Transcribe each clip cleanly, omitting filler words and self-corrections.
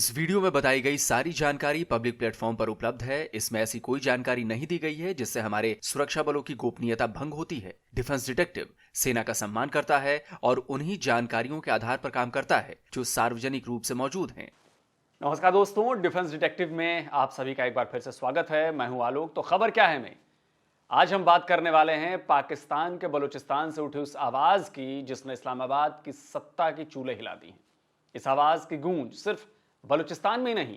इस वीडियो में बताई गई सारी जानकारी पब्लिक प्लेटफॉर्म पर उपलब्ध है। इसमें ऐसी कोई जानकारी नहीं दी गई है जिससे हमारे सुरक्षा बलों की गोपनीयता भंग होती है। डिफेंस डिटेक्टिव सेना का सम्मान करता है और उन्हीं जानकारियों के आधार पर काम करता है जो सार्वजनिक रूप से मौजूद हैं। नमस्कार दोस्तों, डिफेंस डिटेक्टिव में आप सभी का एक बार फिर से स्वागत है। मैं हूं आलोक। तो खबर क्या है में आज हम बात करने वाले हैं पाकिस्तान के बलूचिस्तान से उठी उस आवाज की जिसने इस्लामाबाद की सत्ता की चूल्हे हिला दी हैं। इस आवाज की गूंज सिर्फ बलूचिस्तान में ही नहीं,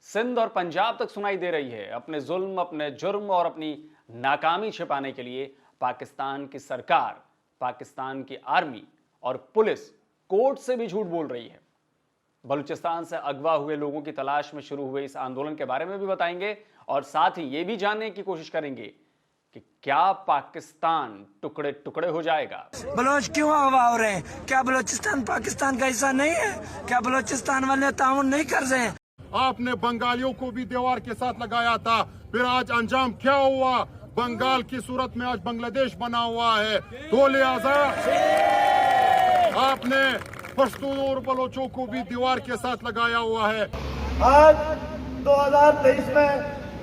सिंध और पंजाब तक सुनाई दे रही है। अपने जुल्म, अपने जुर्म और अपनी नाकामी छिपाने के लिए पाकिस्तान की सरकार, पाकिस्तान की आर्मी और पुलिस कोर्ट से भी झूठ बोल रही है। बलूचिस्तान से अगवा हुए लोगों की तलाश में शुरू हुए इस आंदोलन के बारे में भी बताएंगे और साथ ही यह भी जानने की कोशिश करेंगे कि क्या पाकिस्तान टुकड़े टुकड़े हो जाएगा। बलोच क्यों अगवा हो रहे हैं? क्या बलोचिस्तान पाकिस्तान का हिस्सा नहीं है? क्या बलोचिस्तान वाले ताउन नहीं कर रहे हैं? आपने बंगालियों को भी दीवार के साथ लगाया था, फिर आज अंजाम क्या हुआ? बंगाल की सूरत में आज बांग्लादेश बना हुआ है। तो लिहाजा आपने पश्तून और बलोचों को भी दीवार के साथ लगाया हुआ है। आज 2023 में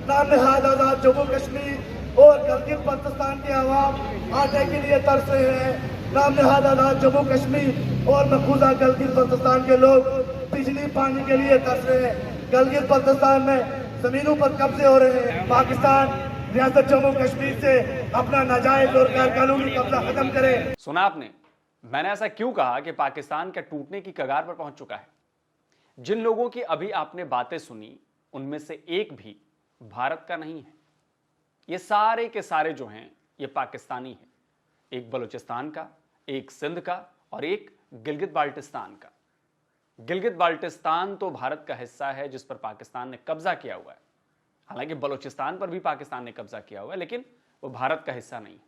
नाम-ए-नहाद आजाद जम्मू कश्मीर और गिलगित बल्तिस्तान के अवाम आटे के लिए तरस रहे हैं। नाम-ए-नहाद आजाद जम्मू कश्मीर और मकबूजा गिलगित बल्तिस्तान के लोग बिजली पानी के लिए तरस रहे हैं। गिलगित बल्तिस्तान में जमीनों पर कब्जे हो रहे हैं। पाकिस्तान रियासत जम्मू कश्मीर से अपना नाजायज और गैरकानूनी कब्जा खत्म करे। सुना आपने, मैंने ऐसा क्यों कहा कि पाकिस्तान के टूटने की कगार पर पहुंच चुका है। जिन लोगों की अभी आपने बातें सुनी उनमें से एक भी भारत का नहीं है। ये सारे के सारे जो हैं ये पाकिस्तानी हैं। एक बलूचिस्तान का, एक सिंध का और एक गिलगित बाल्टिस्तान का। गिलगित बाल्टिस्तान तो भारत का हिस्सा है जिस पर पाकिस्तान ने कब्जा किया हुआ है। हालांकि बलूचिस्तान पर भी पाकिस्तान ने कब्जा किया हुआ है, लेकिन वो भारत का हिस्सा नहीं है।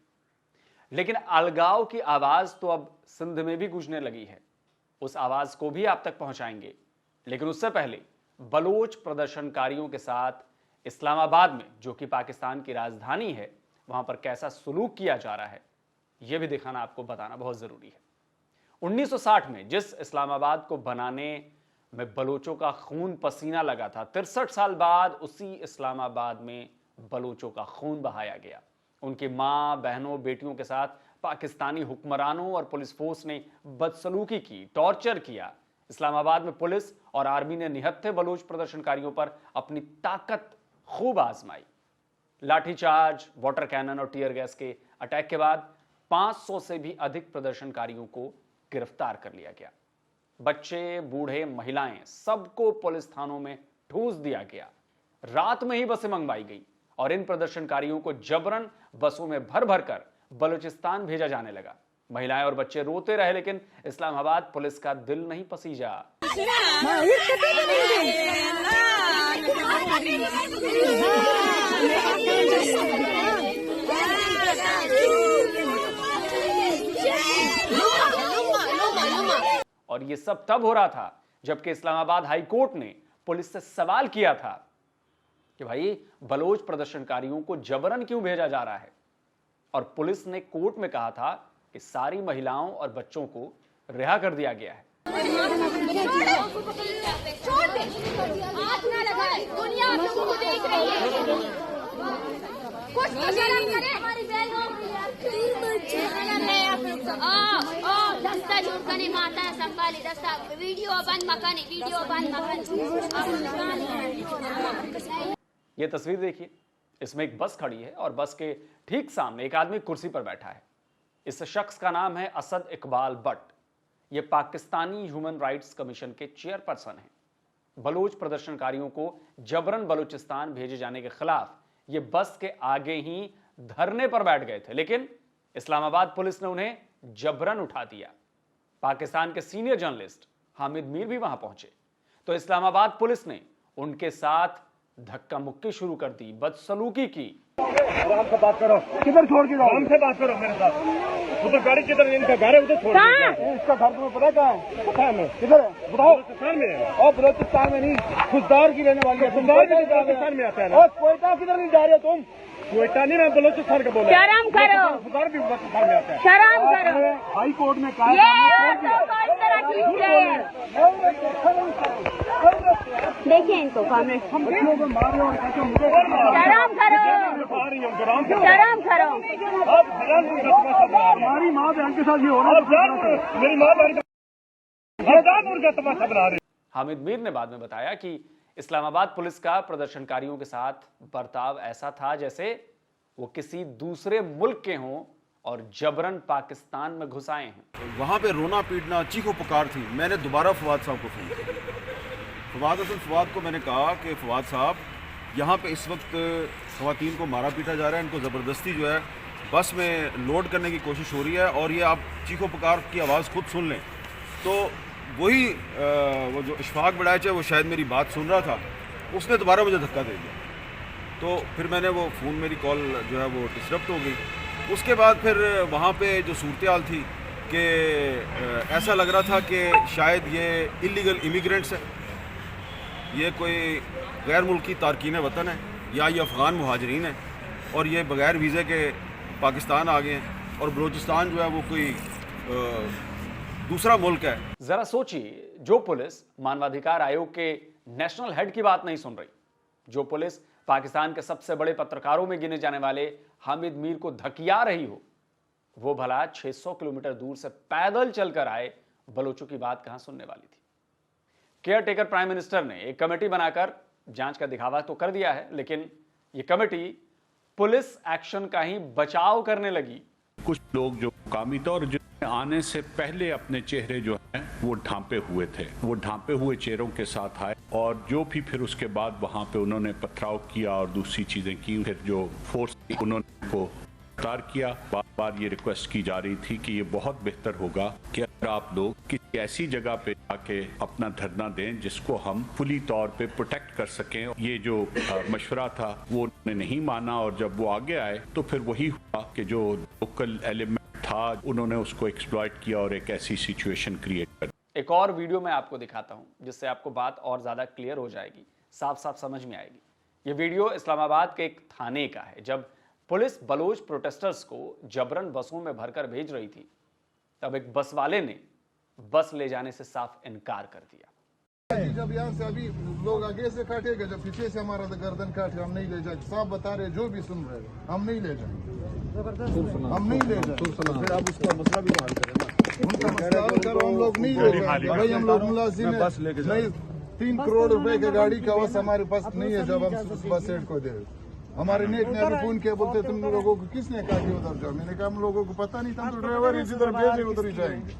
लेकिन अलगाव की आवाज तो अब सिंध में भी गूंजने लगी है। उस आवाज को भी आप तक पहुंचाएंगे, लेकिन उससे पहले बलोच प्रदर्शनकारियों के साथ इस्लामाबाद में, जो कि पाकिस्तान की राजधानी है, वहां पर कैसा सुलूक किया जा रहा है यह भी दिखाना, आपको बताना बहुत जरूरी है। 1960 में जिस इस्लामाबाद को बनाने में बलोचों का खून पसीना लगा था, 63 साल बाद उसी इस्लामाबाद में बलोचों का खून बहाया गया। उनकी मां, बहनों, बेटियों के साथ पाकिस्तानी हुक्मरानों और पुलिस फोर्स ने बदसलूकी की, टॉर्चर किया। इस्लामाबाद में पुलिस और आर्मी ने निहत्थे बलोच प्रदर्शनकारियों पर अपनी ताकत खूब आजमाई। लाठीचार्ज, वाटर कैनन और टीयर गैस के अटैक के बाद 500 से भी अधिक प्रदर्शनकारियों को गिरफ्तार कर लिया गया। बच्चे, बूढ़े, महिलाएं, सबको पुलिस थानों में ठूस दिया गया। रात में ही बसें मंगवाई गई और इन प्रदर्शनकारियों को जबरन बसों में भर भर कर बलूचिस्तान भेजा जाने लगा। महिलाएं और बच्चे रोते रहे, लेकिन इस्लामाबाद पुलिस का दिल नहीं पसीजा। और ये सब तब हो रहा था जबकि इस्लामाबाद हाई कोर्ट ने पुलिस से सवाल किया था कि भाई बलोच प्रदर्शनकारियों को जबरन क्यों भेजा जा रहा है। और पुलिस ने कोर्ट में कहा था कि सारी महिलाओं और बच्चों को रिहा कर दिया गया है। ये तस्वीर देखिए, इसमें एक बस खड़ी है और बस के ठीक सामने एक आदमी कुर्सी पर बैठा है। इस शख्स का नाम है असद इकबाल बट। ये पाकिस्तानी ह्यूमन राइट्स कमीशन के चेयरपर्सन हैं। बलोच प्रदर्शनकारियों को जबरन बलूचिस्तान भेजे जाने के खिलाफ ये बस के आगे ही धरने पर बैठ गए थे, लेकिन इस्लामाबाद पुलिस ने उन्हें जबरन उठा दिया। पाकिस्तान के सीनियर जर्नलिस्ट हामिद मीर भी वहां पहुंचे तो इस्लामाबाद पुलिस ने उनके साथ धक्का मुक्की शुरू कर दी, बदसलूकी की। आराम से बात करो, किधर छोड़ के जाओ? आराम से बात करो मेरे साथ। उधर गाड़ी किधर, इनका घर है उधर छोड़ के। इसका घर तुम्हें पता है कहाँ है? पता है हमें। किधर है बताओ? बलूचिस्तान में है। और बलूचिस्तान में नहीं, खुशदार की रहने वाली है। खुशदार भी बलूचिस्तान में आता है। और कोयटा किधर नहीं जा रहे तुम? कोयटा नहीं, मैं बलूचिस्तान का बोल रहा हूँ। शर्म करो, खुशदार भी बलूचिस्तान में आता है। शर्म करो। हाई कोर्ट में कहा जरा ठीक है। देखिए इनको कांग्रेस शर्म करो, शर्म करो। हमारी माँ बहन के साथ ये हो रहा है, मेरी माँ बहन का तमाशा बना रहे। हामिद मीर ने बाद में बताया कि इस्लामाबाद पुलिस का प्रदर्शनकारियों के साथ बर्ताव ऐसा था जैसे वो किसी दूसरे मुल्क के हों और जबरन पाकिस्तान में घुस आए हैं। वहाँ पे रोना पीटना चीखो पुकार थी। मैंने दोबारा फवाद साहब को फोन किया। फवाद को मैंने कहा कि फवाद साहब, यहाँ पे इस वक्त ख़वातीन को मारा पीटा जा रहा है, इनको ज़बरदस्ती जो है बस में लोड करने की कोशिश हो रही है और ये आप चीखो पुकार की आवाज़ खुद सुन लें। तो वही वो जो इशफाक बड़ाइच है, वो शायद मेरी बात सुन रहा था, उसने दोबारा मुझे धक्का दे दिया। तो फिर मैंने वो फ़ोन, मेरी कॉल जो है वो डिस्टर्ब हो गई। उसके बाद फिर वहाँ पे जो सूरत हाल थी कि ऐसा लग रहा था कि शायद ये इलीगल इमिग्रेंट्स है, ये कोई गैर मुल्की तारकीन वतन है या ये अफ़गान मुहाजरीन है और ये बग़ैर वीज़े के पाकिस्तान आ गए हैं और बलूचिस्तान जो है वो कोई दूसरा मुल्क है। जरा सोचिए, जो पुलिस मानवाधिकार आयोग के नेशनल हेड की बात नहीं सुन रही, जो पुलिस पाकिस्तान के सबसे बड़े पत्रकारों में गिने जाने वाले हामिद मीर को धकिया रही हो, वो भला 600 किलोमीटर दूर से पैदल चलकर आए बलोचों की बात कहां सुनने वाली थी। केयर टेकर प्राइम मिनिस्टर ने एक कमेटी बनाकर जांच का दिखावा तो कर दिया है, लेकिन ये कमेटी पुलिस एक्शन का ही बचाव करने लगी। कुछ लोग जो कामी तौर आने से पहले अपने चेहरे जो हैं वो ढांपे हुए थे, वो ढांपे हुए चेहरों के साथ आए और जो भी फिर उसके बाद वहां पे उन्होंने पथराव किया और दूसरी चीजें की। फिर जो फोर्स उन्होंने को गिरफ्तार किया। बार बार ये रिक्वेस्ट की जा रही थी कि ये बहुत बेहतर होगा कि अगर आप लोग किसी ऐसी जगह पे आके अपना धरना दें जिसको हम फुली तौर पे प्रोटेक्ट कर सकें। ये जो मशवरा था वो उन्होंने नहीं माना और जब वो आगे आए तो फिर वही हुआ कि जो लोकल एलिमेंट था उन्होंने उसको एक्सप्लॉइट किया और एक ऐसी सिचुएशन क्रिएट कर। एक और वीडियो मैं आपको दिखाता हूं जिससे आपको बात और ज्यादा क्लियर हो जाएगी, साफ साफ समझ में आएगी। ये वीडियो इस्लामाबाद के एक थाने का है। जब पुलिस बलोच प्रोटेस्टर्स को जबरन बसों में भरकर भेज रही थी, तब एक बस वाले ने बस ले जाने से साफ इनकार कर दिया। जब यहाँ से अभी लोग आगे से काटेगा, जब पीछे से हमारा गर्दन काटे, हम नहीं ले जाएंगे। साफ बता रहे, जो भी सुन रहे हम नहीं ले जाएंगे, हम नहीं ले जाएंगे। फिर आप उसका मसला भी हल करें ना, उनका मसला हल करो। हम लोग नहीं ले जाएंगे भाई, हम लोग मुलाजिम है नहीं। 3 करोड़ रुपए की गाड़ी का बस हमारे पास नहीं है। जब हम बस सेट को दे, हमारे नेक ने अभी फोन किया, बोलते तुम लोगों को किसने कहा कि उधर जाओ। मैंने कहा हम लोगों को पता नहीं था, तो ड्राइवर जिधर भेजे उधर ही जाएंगे।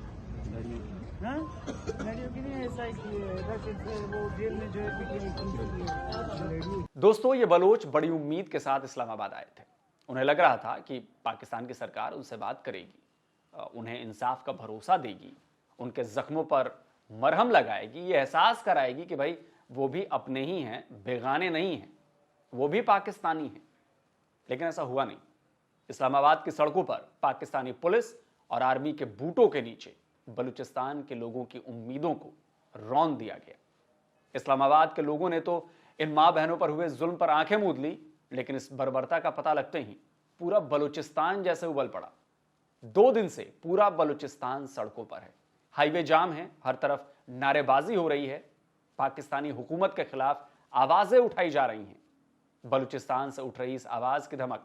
दोस्तों, ये बलोच बड़ी उम्मीद के साथ इस्लामाबाद आए थे। उन्हें लग रहा था कि पाकिस्तान की सरकार उनसे बात करेगी, उन्हें इंसाफ का भरोसा देगी, उनके जख्मों पर मरहम लगाएगी, ये एहसास कराएगी कि भाई वो भी अपने ही हैं, बेगाने नहीं हैं, वो भी पाकिस्तानी हैं। लेकिन ऐसा हुआ नहीं। इस्लामाबाद की सड़कों पर पाकिस्तानी पुलिस और आर्मी के बूटों के नीचे बलूचिस्तान के लोगों की उम्मीदों को रौंद दिया गया। इस्लामाबाद के लोगों ने तो इन मां बहनों पर हुए जुल्म पर आंखें मूंद ली, लेकिन इस बर्बरता का पता लगते ही पूरा बलूचिस्तान जैसे उबल पड़ा। 2 दिन से पूरा बलूचिस्तान सड़कों पर है, हाईवे जाम है, हर तरफ नारेबाजी हो रही है, पाकिस्तानी हुकूमत के खिलाफ आवाजें उठाई जा रही हैं। बलूचिस्तान से उठ रही इस आवाज की धमक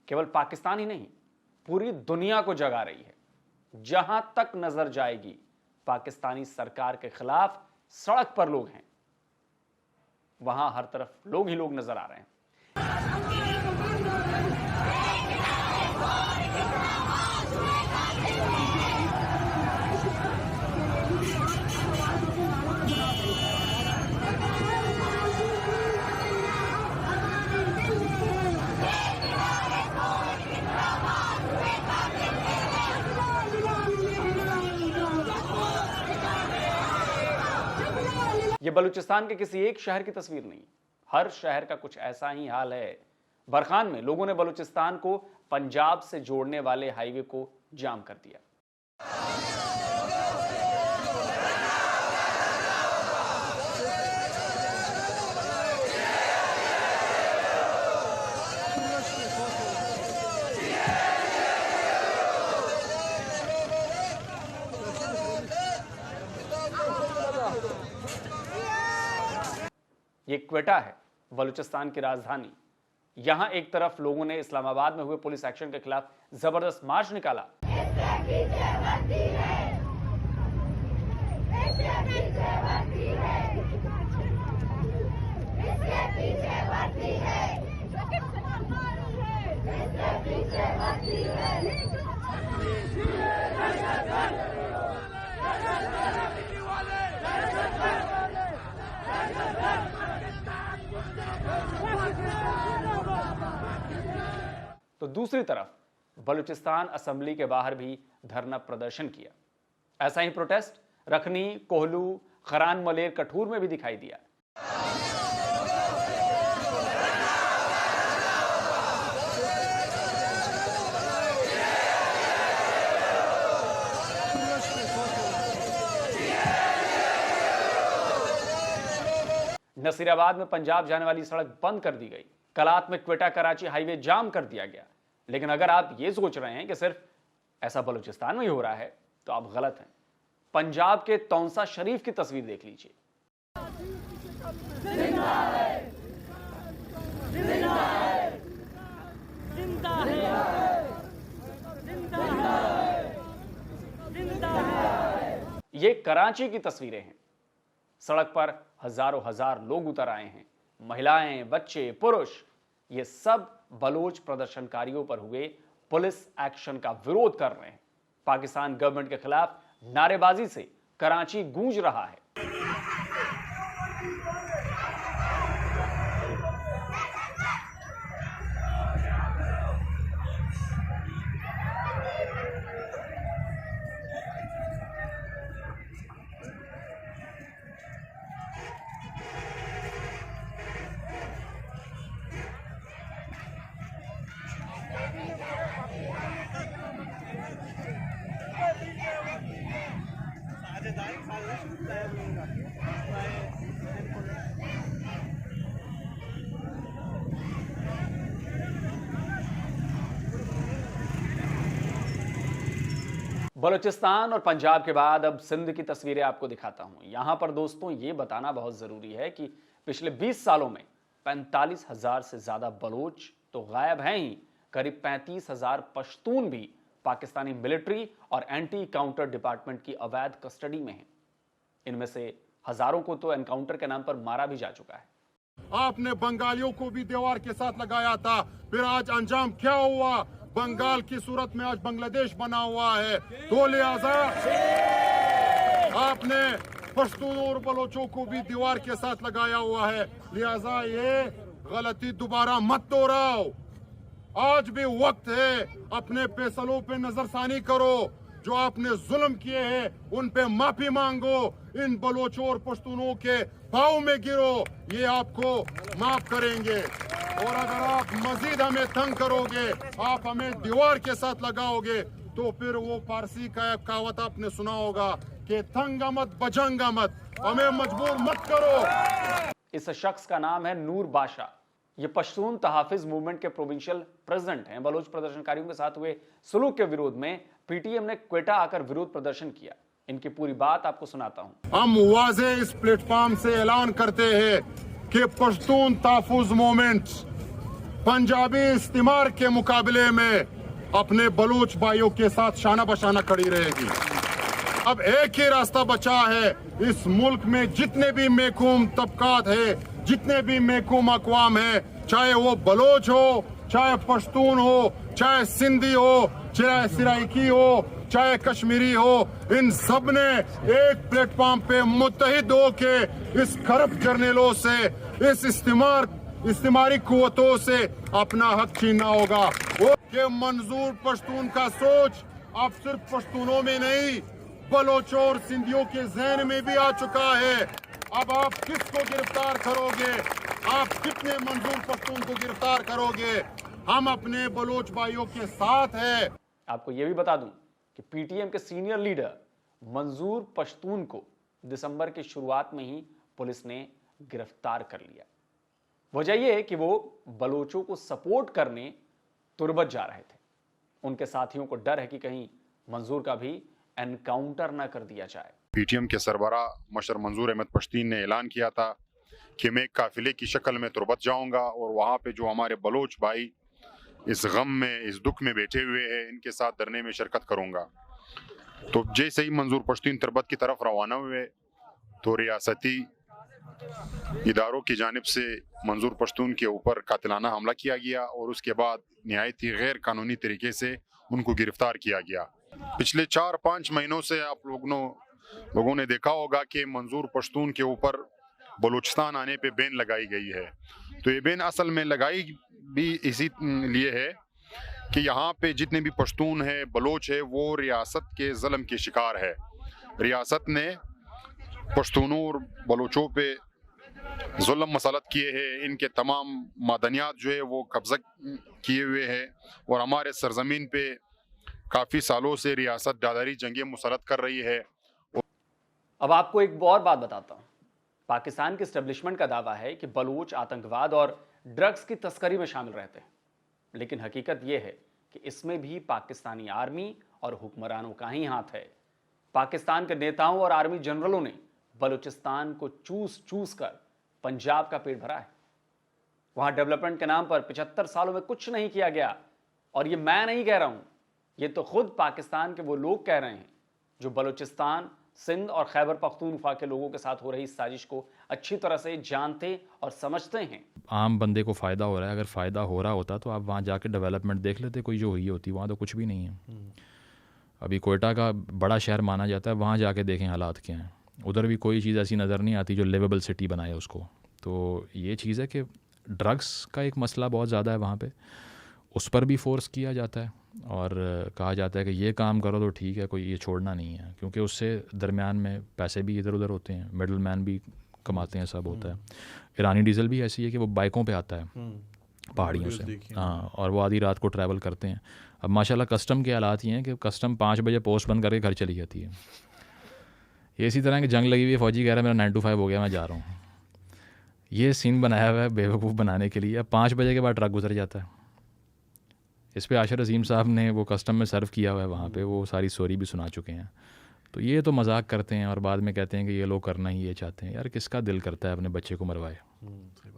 केवल पाकिस्तान ही नहीं, पूरी दुनिया को जगा रही है। जहां तक नजर जाएगी पाकिस्तानी सरकार के खिलाफ सड़क पर लोग हैं, वहां हर तरफ लोग ही लोग नजर आ रहे हैं। यह बलूचिस्तान के किसी एक शहर की तस्वीर नहीं, हर शहर का कुछ ऐसा ही हाल है। बरखान में लोगों ने बलूचिस्तान को पंजाब से जोड़ने वाले हाईवे को जाम कर दिया। क्वेटा है बलूचिस्तान की राजधानी। यहां एक तरफ लोगों ने इस्लामाबाद में हुए पुलिस एक्शन के खिलाफ जबरदस्त मार्च निकाला, तो दूसरी तरफ बलूचिस्तान असेंबली के बाहर भी धरना प्रदर्शन किया। ऐसा ही प्रोटेस्ट रखनी, कोहलू, खरान मलेर, कठूर में भी दिखाई दिया। नसीराबाद में पंजाब जाने वाली सड़क बंद कर दी गई। कलात में क्वेटा कराची हाईवे जाम कर दिया गया। लेकिन अगर आप ये सोच रहे हैं कि सिर्फ ऐसा बलूचिस्तान में ही हो रहा है तो आप गलत हैं। पंजाब के तौंसा शरीफ की तस्वीर देख लीजिए। ये कराची की तस्वीरें हैं। सड़क पर हजारों हजार लोग उतर आए हैं, महिलाएं, बच्चे, पुरुष। ये सब बलोच प्रदर्शनकारियों पर हुए पुलिस एक्शन का विरोध कर रहे हैं। पाकिस्तान गवर्नमेंट के खिलाफ नारेबाजी से कराची गूंज रहा है। बलूचिस्तान और पंजाब के बाद अब सिंध की तस्वीरें आपको दिखाता हूं। यहां पर दोस्तों ये बताना बहुत जरूरी है कि पिछले 20 सालों में 45,000 से ज्यादा बलोच तो गायब हैं ही, करीब 35,000 पश्तून भी पाकिस्तानी मिलिट्री और एंटी काउंटर डिपार्टमेंट की अवैध कस्टडी में हैं। इनमें से हजारों को तो एनकाउंटर के नाम पर मारा भी जा चुका है। आपने बंगालियों को भी दीवार के साथ लगाया था, फिर आज अंजाम क्या हुआ? बंगाल की सूरत में आज बांग्लादेश बना हुआ है। तो लिहाजा आपने पश्तून और बलोचों को भी दीवार के साथ लगाया हुआ है। लिहाजा ये गलती दोबारा मत दोहराओ। आज भी वक्त है, अपने फैसलों पे नजरसानी करो। जो आपने जुल्म किए हैं उन पे माफी मांगो। इन बलोचों और पश्तूनों के पाँव में गिरो, ये आपको माफ करेंगे। और अगर आप मजीद हमें तंग करोगे, आप हमें दीवार के साथ लगाओगे, तो फिर वो फारसी का एक कहावत आपने सुना होगा कि तंगा मत बजंगा मत, हमें मजबूर मत करो। इस शख्स का नाम है नूर बादशाह। ये पश्तून तहाफिज मूवमेंट के प्रोविंशियल प्रेसिडेंट हैं। बलोच प्रदर्शनकारियों के साथ हुए सुलूक के विरोध में पीटीएम ने क्वेटा आकर विरोध प्रदर्शन किया। इनकी पूरी बात आपको सुनाता हूं। हम वाज़े इस प्लेटफॉर्म से ऐलान करते हैं कि पश्तून तहफ़्फ़ुज़ मूवमेंट पंजाबी इस्तिमार के मुकाबले में अपने बलूच भाइयों के साथ शाना बशाना खड़ी रहेगी। अब एक ही रास्ता बचा है। इस मुल्क में जितने भी महकूम तबकात है, जितने भी महकूम अक़वाम है, चाहे वो बलोच हो, चाहे पश्तून हो, चाहे सिंधी हो, चाहे सिराइकी हो, चाहे कश्मीरी हो, इन सब ने एक प्लेटफॉर्म पे मुत्तहिद होके इस करप्ट जर्नलों से, इस इस्तिमारी कुव्वतों से अपना हक छीनना होगा। वो कि मंजूर पश्तून का सोच अब सिर्फ पश्तूनों में नहीं, बलोचों और सिंधियों के ज़हन में भी आ चुका है। अब आप किसको गिरफ्तार करोगे? आप कितने मंजूर पश्तून को गिरफ्तार करोगे? हम अपने बलोच भाइयों के साथ हैं। आपको यह भी बता दूं कि पीटीएम के सीनियर लीडर मंजूर पश्तून को दिसंबर की शुरुआत में ही पुलिस ने गिरफ्तार कर लिया। वजह यह है कि वो बलोचों को सपोर्ट करने तुर्बत जा रहे थे। उनके साथियों को डर है कि कहीं मंजूर का भी एनकाउंटर ना कर दिया जाए। पीटीएम के सरबराह मशर मंजूर अहमद पश्तीन ने ऐलान किया था कि मैं एक काफिले की शक्ल में तुरबत जाऊंगा और वहाँ पे जो हमारे बलोच भाई इस गम में, इस दुख में बैठे हुए हैं, इनके साथ धरने में शिरकत करूंगा। तो जैसे ही मंजूर पश्तून तुरबत की तरफ रवाना हुए तो रियासती इदारों की जानिब से मंजूर पश्तून के ऊपर कातिलाना हमला किया गया और उसके बाद निहायत ही गैर कानूनी तरीके से उनको गिरफ्तार किया गया। पिछले 4-5 महीनों से आप लोगों ने देखा होगा कि मंजूर पश्तून के ऊपर बलूचिस्तान आने पे बैन लगाई गई है। तो ये बैन असल में लगाई भी इसी लिए है कि यहाँ पे जितने भी पश्तून है, बलोच है, वो रियासत के ज़ुल्म के शिकार है। रियासत ने पश्तूनों और बलोचों पे जुल्म मसलत किए हैं, इनके तमाम मादनियात जो है वो कब्जा किए हुए हैं और हमारे सरजमीन पे काफ़ी सालों से रियासत दादारी जंगें मुसलत कर रही है। अब आपको एक और बात बताता हूं। पाकिस्तान के एस्टेब्लिशमेंट का दावा है कि बलूच आतंकवाद और ड्रग्स की तस्करी में शामिल रहते हैं, लेकिन हकीकत यह है कि इसमें भी पाकिस्तानी आर्मी और हुक्मरानों का ही हाथ है। पाकिस्तान के नेताओं और आर्मी जनरलों ने बलूचिस्तान को चूस चूस कर पंजाब का पेट भरा है। वहां डेवलपमेंट के नाम पर 75 सालों में कुछ नहीं किया गया। और ये मैं नहीं कह रहा हूं, ये तो खुद पाकिस्तान के वो लोग कह रहे हैं जो बलूचिस्तान, सिंध और खैबर पख्तूनख्वा के लोगों के साथ हो रही साजिश को अच्छी तरह से जानते और समझते हैं। आम बंदे को फ़ायदा हो रहा है, अगर फ़ायदा हो रहा होता तो आप वहाँ जाके डेवलपमेंट देख लेते, कोई जो हुई होती। वहाँ तो कुछ भी नहीं है। अभी कोयटा का बड़ा शहर माना जाता है, वहाँ जाके देखें हालात क्या हैं। उधर भी कोई चीज़ ऐसी नज़र नहीं आती जो लिवेबल सिटी बनाए उसको। तो ये चीज़ है कि ड्रग्स का एक मसला बहुत ज़्यादा है वहाँ पे, उस पर भी फोर्स किया जाता है और कहा जाता है कि ये काम करो तो ठीक है, कोई ये छोड़ना नहीं है, क्योंकि उससे दरमियान में पैसे भी इधर उधर होते हैं, मिडल मैन भी कमाते हैं, सब होता है। ईरानी डीजल भी ऐसी है कि वो बाइकों पे आता है पहाड़ियों से, हाँ, और वो आधी रात को ट्रैवल करते हैं। अब माशाल्लाह कस्टम के हालात ये हैं कि कस्टम 5 बजे पोस्ट बंद करके घर चली जाती है। ये इसी तरह की जंग लगी हुई है, फौजी कह रहा है मेरा 9 to 5 हो गया, मैं जा रहा हूँ। ये सीन बनाया हुआ है बेवकूफ़ बनाने के लिए। अब 5 बजे के बाद ट्रक गुजर जाता है। इस पे आशिर अजीम साहब ने वो कस्टम में सर्व किया हुआ है वहाँ पे, वो सारी स्टोरी भी सुना चुके हैं। तो ये तो मजाक करते हैं और बाद में कहते हैं कि ये लोग करना ही ये चाहते हैं। यार किसका दिल करता है अपने बच्चे को मरवाए?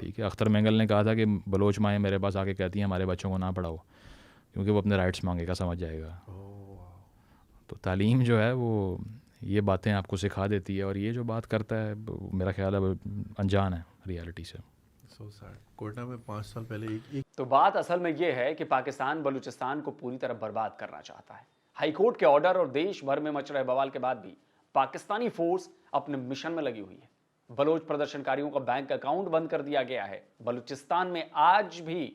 ठीक है, अख्तर मेंगल ने कहा था कि बलोच माएँ मेरे पास आके कहती हैं हमारे बच्चों को ना पढ़ाओ क्योंकि वो अपने राइट्स मांगेगा, समझ जाएगा। तो तालीम जो है वो ये बातें आपको सिखा देती है, और ये जो बात करता है मेरा ख्याल है अनजान है रियलिटी से। कोयटा में 5 साल पहले तो बात असल में यह है कि पाकिस्तान बलूचिस्तान को पूरी तरह बर्बाद करना चाहता है। हाईकोर्ट के ऑर्डर और देश भर में मच रहे बवाल के बाद भी पाकिस्तानी फोर्स अपने मिशन में लगी हुई है। बलोच प्रदर्शनकारियों का बैंक अकाउंट बंद कर दिया गया है। बलूचिस्तान में आज भी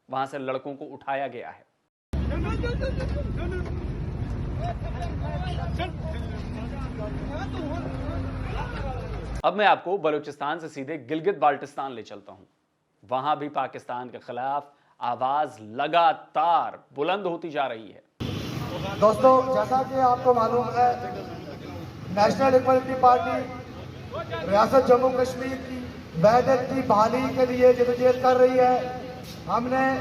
वहां से लड़कों को उठाया गया है। अब मैं आपको बलूचिस्तान से सीधे गिलगित बाल्टिस्तान ले चलता हूं। वहां भी पाकिस्तान के खिलाफ आवाज लगातार बुलंद होती जा रही है। दोस्तों, जैसा कि आपको मालूम है, नेशनल इक्वलिटी पार्टी रियासत जम्मू कश्मीर की वहदत की बहाली के लिए जदोजहद कर रही है। हमने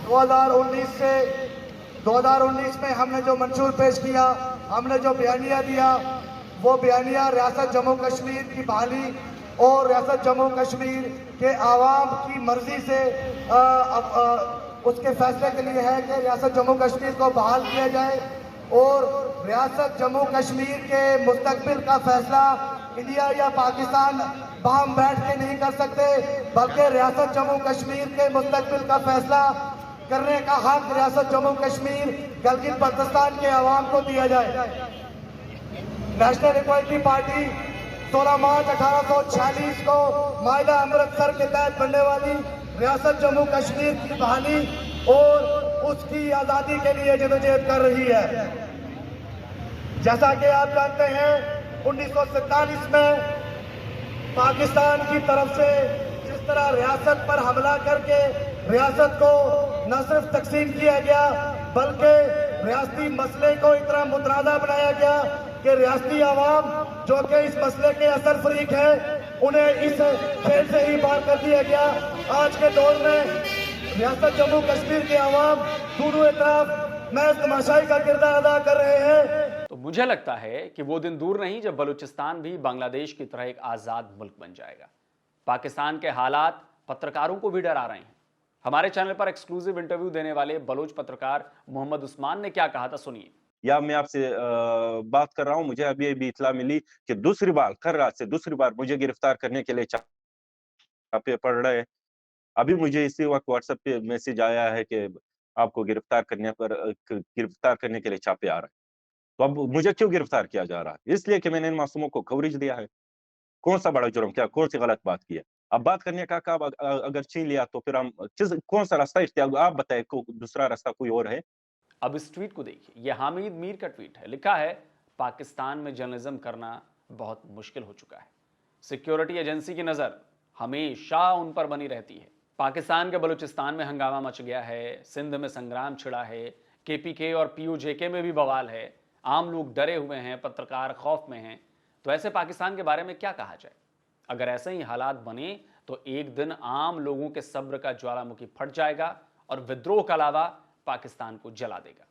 2019 में हमने जो मंशूर पेश किया, हमने जो बयानिया दिया, वो बयानिया रियासत जम्मू कश्मीर की बहाली और रियासत जम्मू कश्मीर के आवाम की मर्जी से उसके फैसले के लिए है कि रियासत जम्मू कश्मीर को बहाल किया जाए। और रियासत जम्मू कश्मीर के मुस्तकबिल का फैसला इंडिया या पाकिस्तान बाहम बैठ के नहीं कर सकते, बल्कि रियासत जम्मू कश्मीर के मुस्तकबिल का फैसला करने का हक रियासत जम्मू कश्मीर गिलगित बाल्टिस्तान के आवाम को दिया जाए। नेशनल इक्वलिटी पार्टी 16 मार्च 1846 को मायदा अमृतसर के तहत बनने वाली रियासत जम्मू कश्मीर की बहाली और उसकी आज़ादी के लिए जदोजहद कर रही है। जैसा कि आप जानते हैं, 1947 में पाकिस्तान की तरफ से जिस तरह रियासत पर हमला करके रियासत को न सिर्फ तकसीम किया गया, बल्कि रियासती मसले को इतना मुतनाज़ा बनाया गया कि रियासती आवाम जो कि इस मसले के असर फरीक है, उन्हें इस खेल से ही बाहर कर दिया गया। आज के दौर में रियासत जम्मू कश्मीर के आवाम दोनों तरफ महज तमाशाई का किरदार अदा कर रहे हैं। तो मुझे लगता है कि वो दिन दूर नहीं जब बलूचिस्तान भी बांग्लादेश की तरह एक आजाद मुल्क बन जाएगा। पाकिस्तान के हालात पत्रकारों को भी डरा रहे हैं। हमारे चैनल पर एक्सक्लूसिव इंटरव्यू देने वाले बलोच पत्रकार मोहम्मद उस्मान ने क्या कहा था, सुनिए। या मैं आपसे बात कर रहा हूं, मुझे अभी इतला मिली कि दूसरी बार कल रात से दूसरी बार मुझे गिरफ्तार करने के लिए चापे पड़ रहे हैं। अभी मुझे इसी वक्त व्हाट्सएप पे मैसेज आया है कि आपको गिरफ्तार करने के लिए चापे आ रहे हैं। तो अब मुझे क्यों गिरफ्तार किया जा रहा है? इसलिए कि मैंने इन मासूमों को कवरेज दिया है। कौन सा बड़ा जुर्म किया, कौन सी गलत बात की है? अब बात करने का अगर छीन लिया तो फिर हम कौन सा रास्ता इख्तियार, आप बताएं, दूसरा रास्ता कोई और है? अब इस ट्वीट को देखिए, यह हामिद मीर का ट्वीट है। लिखा है, पाकिस्तान में जर्नलिज्म करना बहुत मुश्किल हो चुका है। सिक्योरिटी एजेंसी की नजर हमेशा उन पर बनी रहती है। पाकिस्तान के बलूचिस्तान में हंगामा मच गया है, सिंध में संग्राम छिड़ा है, केपीके और पीयूजेके में भी बवाल है, आम लोग डरे हुए हैं, पत्रकार खौफ में हैं। तो ऐसे पाकिस्तान के बारे में क्या कहा जाए? अगर ऐसे ही हालात बने तो एक दिन आम लोगों के सब्र का ज्वालामुखी फट जाएगा और विद्रोह का लावा पाकिस्तान को जला देगा।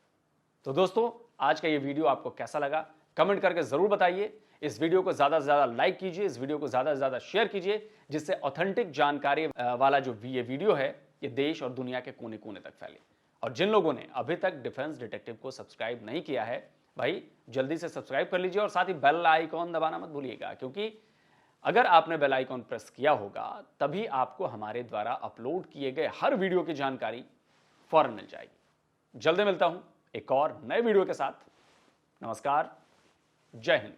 तो दोस्तों, आज का ये वीडियो आपको कैसा लगा कमेंट करके जरूर बताइए। इस वीडियो को ज्यादा से ज्यादा लाइक कीजिए, इस वीडियो को ज्यादा से ज्यादा शेयर कीजिए, जिससे ऑथेंटिक जानकारी वाला जो ये वीडियो है ये देश और दुनिया के कोने कोने तक फैले। और जिन लोगों ने अभी तक डिफेंस डिटेक्टिव को सब्सक्राइब नहीं किया है, भाई जल्दी से सब्सक्राइब कर लीजिए और साथ ही बेल आइकॉन दबाना मत भूलिएगा, क्योंकि अगर आपने बेल आइकॉन प्रेस किया होगा तभी आपको हमारे द्वारा अपलोड किए गए हर वीडियो की जानकारी फौरन मिल जाएगी। जल्दी मिलता हूं एक और नए वीडियो के साथ। नमस्कार, जय हिंद।